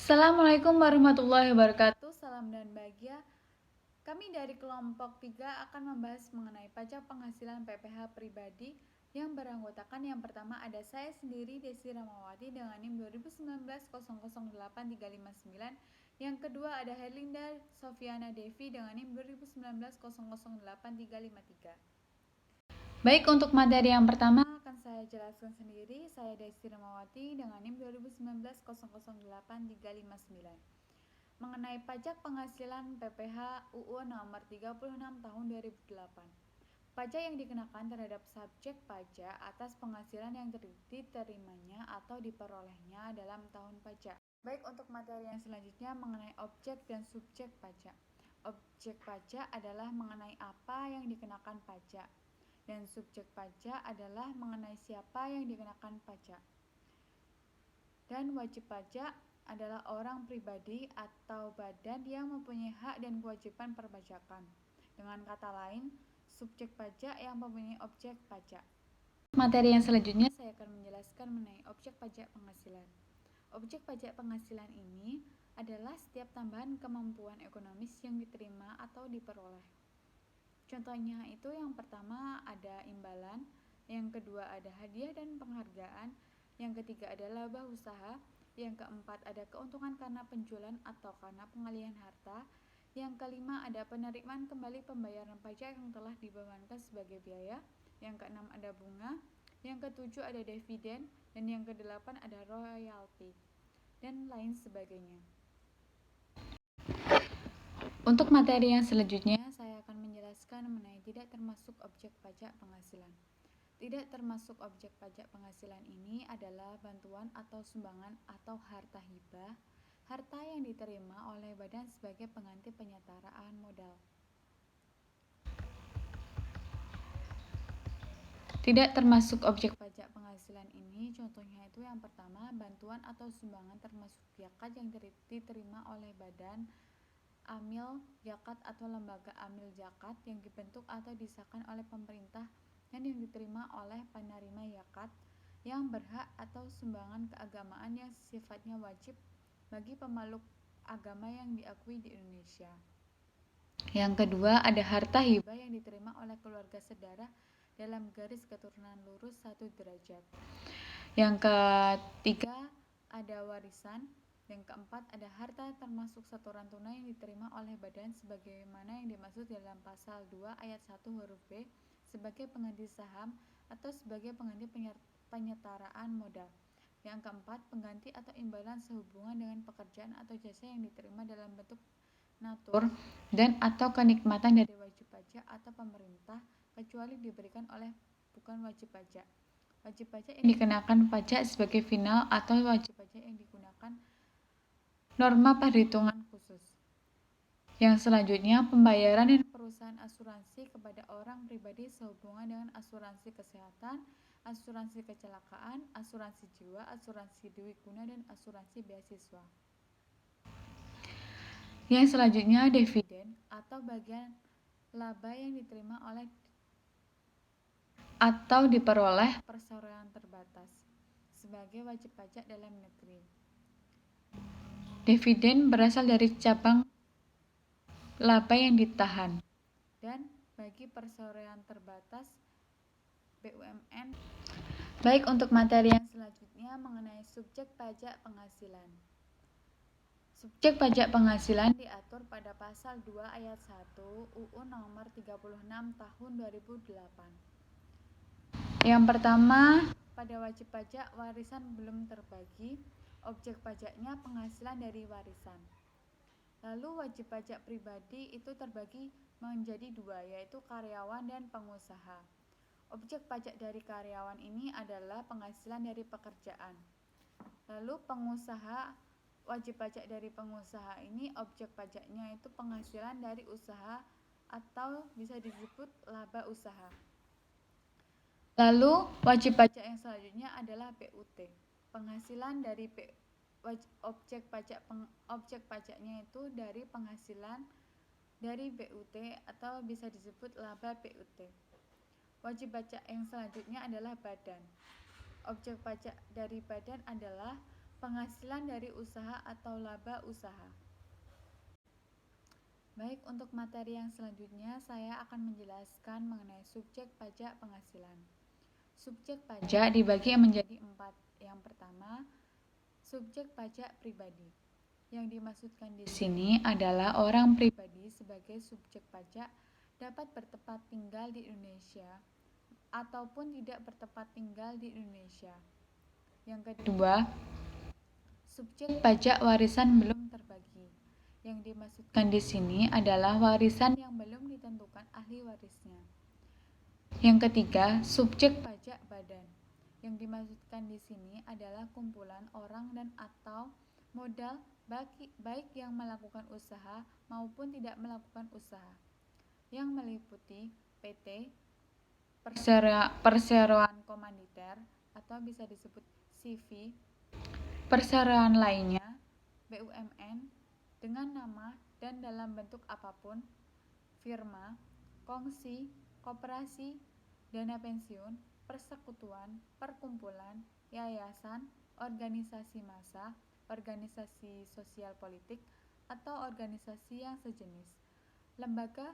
Assalamualaikum warahmatullahi wabarakatuh. Salam dan bahagia. Kami dari kelompok 3 akan membahas mengenai pajak penghasilan PPh pribadi yang beranggotakan yang pertama ada saya sendiri Desi Ramawati dengan NIM 2019 008359. Yang kedua ada Herlinda Sofiana Devi dengan NIM 2019 008353. Baik, untuk materi yang pertama akan saya jelaskan sendiri. Saya Desi Ramawati dengan NIM 2019 008359 mengenai pajak penghasilan PPh UU nomor 36 tahun 2008. Pajak yang dikenakan terhadap subjek pajak atas penghasilan yang diterimanya atau diperolehnya dalam tahun pajak. Baik, untuk materi yang selanjutnya mengenai objek dan subjek pajak. Objek pajak adalah mengenai apa yang dikenakan pajak, dan subjek pajak adalah mengenai siapa yang dikenakan pajak. Dan wajib pajak adalah orang pribadi atau badan yang mempunyai hak dan kewajiban perpajakan. Dengan kata lain, subjek pajak yang mempunyai objek pajak. Materi yang selanjutnya saya akan menjelaskan mengenai objek pajak penghasilan. Objek pajak penghasilan ini adalah setiap tambahan kemampuan ekonomis yang diterima atau diperoleh. Contohnya itu yang pertama ada imbalan, yang kedua ada hadiah dan penghargaan, yang ketiga ada laba usaha, yang keempat ada keuntungan karena penjualan atau karena pengalihan harta, yang kelima ada penerimaan kembali pembayaran pajak yang telah dibebankan sebagai biaya, yang keenam ada bunga, yang ketujuh ada dividen, dan yang kedelapan ada royalti, dan lain sebagainya. Untuk materi yang selanjutnya, saya akan menjelaskan mengenai tidak termasuk objek pajak penghasilan. Tidak termasuk objek pajak penghasilan ini adalah bantuan atau sumbangan atau harta hibah, harta yang diterima oleh badan sebagai pengganti penyetaraan modal. Tidak termasuk objek pajak penghasilan ini, contohnya itu yang pertama, bantuan atau sumbangan termasuk zakat yang diterima oleh badan amil zakat atau lembaga amil zakat yang dibentuk atau disahkan oleh pemerintah dan yang diterima oleh penerima zakat yang berhak, atau sumbangan keagamaan yang sifatnya wajib bagi pemeluk agama yang diakui di Indonesia. Yang kedua ada harta hibah yang diterima oleh keluarga saudara dalam garis keturunan lurus 1 derajat. Yang ketiga ada warisan. Yang keempat ada harta termasuk setoran tunai yang diterima oleh badan sebagaimana yang dimaksud dalam pasal 2 ayat 1 huruf B sebagai pengganti saham atau sebagai pengganti penyetaraan modal. Yang keempat, pengganti atau imbalan sehubungan dengan pekerjaan atau jasa yang diterima dalam bentuk natur dan atau kenikmatan dari wajib pajak atau pemerintah kecuali diberikan oleh bukan wajib pajak. Wajib pajak yang dikenakan pajak sebagai final atau wajib pajak yang digunakan norma perhitungan khusus. Yang selanjutnya, pembayaran dan perusahaan asuransi kepada orang pribadi sehubungan dengan asuransi kesehatan, asuransi kecelakaan, asuransi jiwa, asuransi dwiguna, dan asuransi beasiswa. Yang selanjutnya, dividen atau bagian laba yang diterima oleh atau diperoleh perseroan terbatas sebagai wajib pajak dalam negeri. Dividen berasal dari cabang laba yang ditahan, dan bagi perseroan terbatas BUMN. Baik, untuk materi yang selanjutnya mengenai subjek pajak penghasilan. Subjek pajak penghasilan diatur pada pasal 2 ayat 1 UU nomor 36 tahun 2008. Yang pertama, pada wajib pajak warisan belum terbagi, objek pajaknya penghasilan dari warisan. Lalu wajib pajak pribadi itu terbagi menjadi dua, yaitu karyawan dan pengusaha. Objek pajak dari karyawan ini adalah penghasilan dari pekerjaan. Lalu pengusaha, wajib pajak dari pengusaha ini objek pajaknya itu penghasilan dari usaha atau bisa disebut laba usaha. Lalu wajib pajak yang selanjutnya adalah PUT. Penghasilan dari objek pajaknya itu dari penghasilan dari BUT atau bisa disebut laba PUT. Wajib pajak yang selanjutnya adalah badan. Objek pajak dari badan adalah penghasilan dari usaha atau laba usaha. Baik, untuk materi yang selanjutnya saya akan menjelaskan mengenai subjek pajak penghasilan. Subjek pajak dibagi menjadi 4. Yang pertama, subjek pajak pribadi. Yang dimaksudkan di sini adalah orang pribadi sebagai subjek pajak dapat bertempat tinggal di Indonesia ataupun tidak bertempat tinggal di Indonesia. Yang kedua, subjek pajak warisan belum terbagi. Yang dimaksudkan di sini adalah warisan yang belum ditentukan ahli warisnya. Yang ketiga, subjek pajak badan. Yang dimaksudkan di sini adalah kumpulan orang dan atau modal baik yang melakukan usaha maupun tidak melakukan usaha, yang meliputi PT, perseroan komanditer atau bisa disebut CV, perseroan lainnya, BUMN, dengan nama dan dalam bentuk apapun, firma, kongsi, koperasi, dana pensiun, persekutuan, perkumpulan, yayasan, organisasi massa, organisasi sosial politik, atau organisasi yang sejenis, lembaga,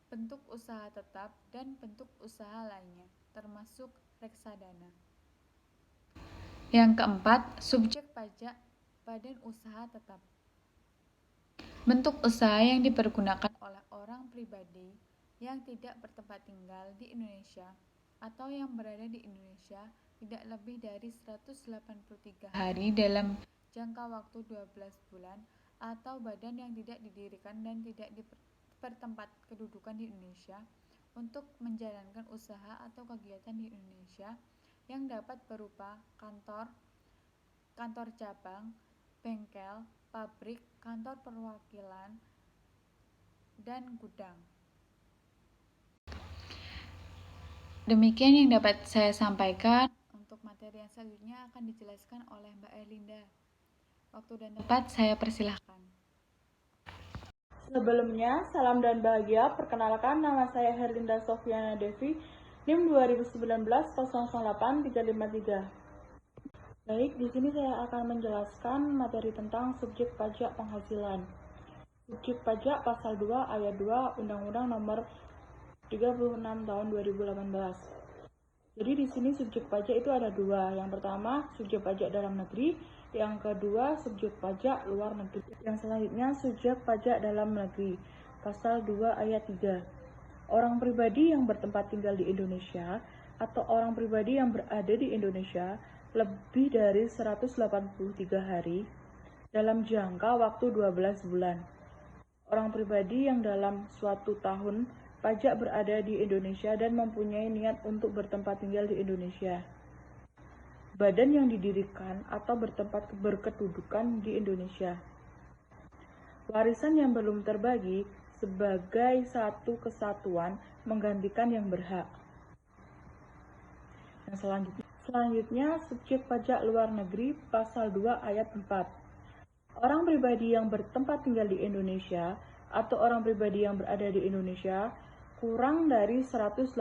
bentuk usaha tetap, dan bentuk usaha lainnya, termasuk reksadana. Yang keempat, subjek pajak badan usaha tetap. Bentuk usaha yang dipergunakan oleh orang pribadi yang tidak bertempat tinggal di Indonesia atau yang berada di Indonesia tidak lebih dari 183 hari dalam jangka waktu 12 bulan, atau badan yang tidak didirikan dan tidak bertempat kedudukan di Indonesia untuk menjalankan usaha atau kegiatan di Indonesia yang dapat berupa kantor cabang, bengkel, pabrik, kantor perwakilan, dan gudang. Demikian yang dapat saya sampaikan. Untuk materi yang selanjutnya akan dijelaskan oleh Mbak Erlinda. Waktu dan tempat saya persilahkan. Sebelumnya, salam dan bahagia. Perkenalkan, nama saya Herlinda Sofiana Devi, NIM 2019-008-353. Baik, di sini saya akan menjelaskan materi tentang subjek pajak penghasilan. Subjek pajak pasal 2 ayat 2 Undang-Undang Nomor 36 tahun 2018. Jadi di sini subjek pajak itu ada dua. Yang pertama, subjek pajak dalam negeri. Yang kedua, subjek pajak luar negeri. Yang selanjutnya, subjek pajak dalam negeri. Pasal 2 ayat 3. Orang pribadi yang bertempat tinggal di Indonesia atau orang pribadi yang berada di Indonesia lebih dari 183 hari dalam jangka waktu 12 bulan. Orang pribadi yang dalam suatu tahun pajak berada di Indonesia dan mempunyai niat untuk bertempat tinggal di Indonesia. Badan yang didirikan atau bertempat berkedudukan di Indonesia. Warisan yang belum terbagi sebagai satu kesatuan menggantikan yang berhak. Yang selanjutnya subjek pajak luar negeri pasal 2 ayat 4. Orang pribadi yang bertempat tinggal di Indonesia atau orang pribadi yang berada di Indonesia kurang dari 183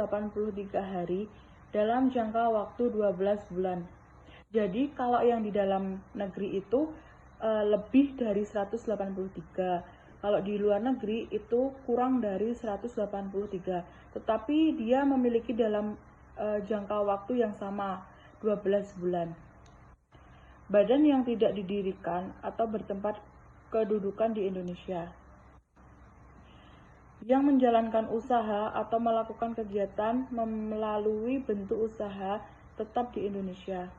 hari dalam jangka waktu 12 bulan. Jadi kalau yang di dalam negeri itu lebih dari 183. Kalau di luar negeri itu kurang dari 183. Tetapi dia memiliki dalam jangka waktu yang sama, 12 bulan. Badan yang tidak didirikan atau bertempat kedudukan di Indonesia. Yang menjalankan usaha atau melakukan kegiatan melalui bentuk usaha tetap di Indonesia.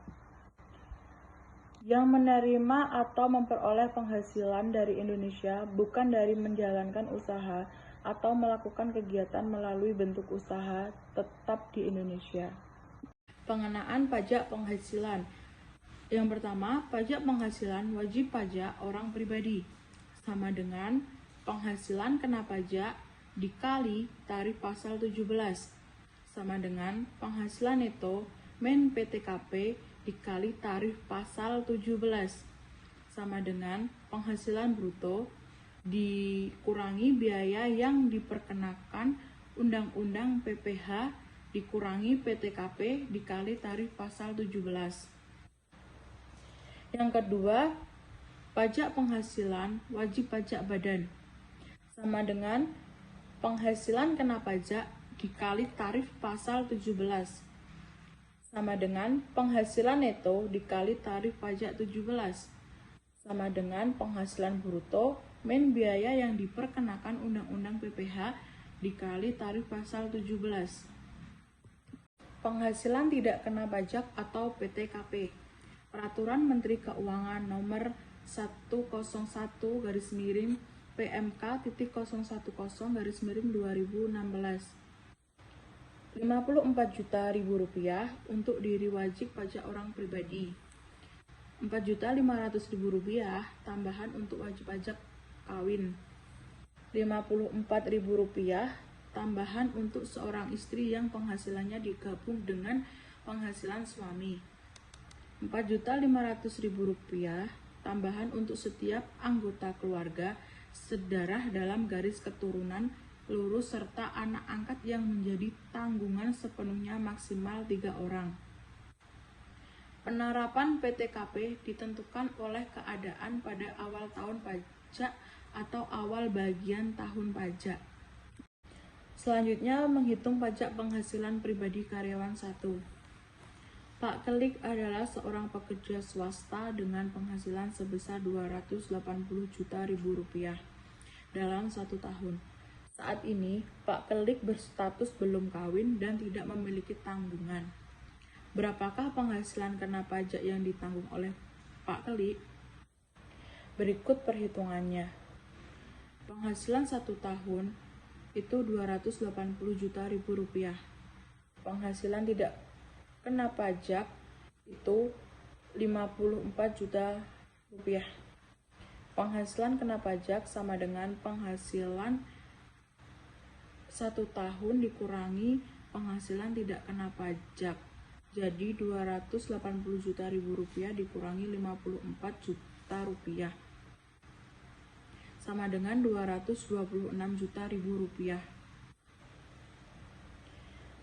Yang menerima atau memperoleh penghasilan dari Indonesia bukan dari menjalankan usaha atau melakukan kegiatan melalui bentuk usaha tetap di Indonesia. Pengenaan pajak penghasilan. Yang pertama, pajak penghasilan wajib pajak orang pribadi sama dengan penghasilan kena pajak dikali tarif pasal 17 sama dengan penghasilan neto men PTKP dikali tarif pasal 17 sama dengan penghasilan bruto dikurangi biaya yang diperkenakan Undang-Undang PPH dikurangi PTKP dikali tarif pasal 17. Yang kedua, pajak penghasilan wajib pajak badan sama dengan penghasilan kena pajak dikali tarif pasal 17 sama dengan penghasilan neto dikali tarif pajak 17 sama dengan penghasilan bruto min biaya yang diperkenakan Undang-Undang PPh dikali tarif pasal 17. Penghasilan tidak kena pajak atau PTKP. Peraturan Menteri Keuangan Nomor 101/PMK.010/2016 54 juta rupiah untuk diri wajib pajak orang pribadi, 4.500.000 rupiah tambahan untuk wajib pajak kawin, 54.000 rupiah tambahan untuk seorang istri yang penghasilannya digabung dengan penghasilan suami, 4.500.000 rupiah tambahan untuk setiap anggota keluarga sedarah dalam garis keturunan lurus serta anak angkat yang menjadi tanggungan sepenuhnya maksimal 3 orang. Penerapan PTKP ditentukan oleh keadaan pada awal tahun pajak atau awal bagian tahun pajak. Selanjutnya, menghitung pajak penghasilan pribadi karyawan 1. Pak Kelik adalah seorang pekerja swasta dengan penghasilan sebesar 280 juta rupiah dalam 1 tahun. Saat ini, Pak Kelik berstatus belum kawin dan tidak memiliki tanggungan. Berapakah penghasilan kena pajak yang ditanggung oleh Pak Kelik? Berikut perhitungannya. Penghasilan 1 tahun itu 280 juta rupiah. Penghasilan tidak kena pajak itu 54 juta rupiah. Penghasilan kena pajak sama dengan penghasilan 1 tahun dikurangi penghasilan tidak kena pajak. Jadi 280 juta rupiah dikurangi 54 juta rupiah sama dengan 226 juta rupiah.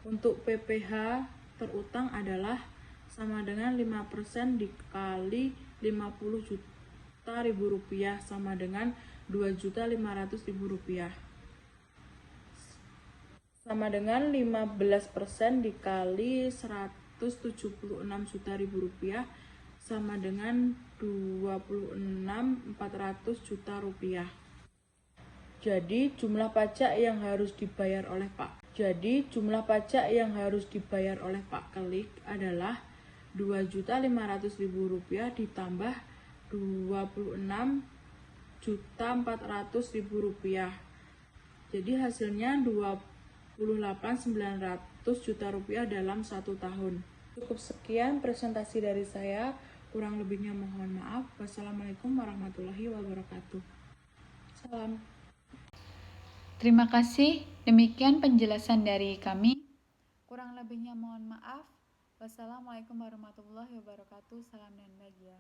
Untuk PPh terutang adalah sama dengan 5% dikali 50 juta rupiah sama dengan 2.500.000 rupiah. Sama dengan 15% dikali 176 juta rupiah sama dengan 26.400 juta rupiah. Jadi jumlah pajak yang harus dibayar oleh Pak Kelik adalah 2.500.000 rupiah ditambah 26.400.000 rupiah. Jadi hasilnya 28.900 juta rupiah dalam 1 tahun. Cukup sekian presentasi dari saya. Kurang lebihnya mohon maaf. Wassalamualaikum warahmatullahi wabarakatuh. Salam. Terima kasih. Demikian penjelasan dari kami. Kurang lebihnya mohon maaf. Wassalamualaikum warahmatullahi wabarakatuh. Salam dan bahagia.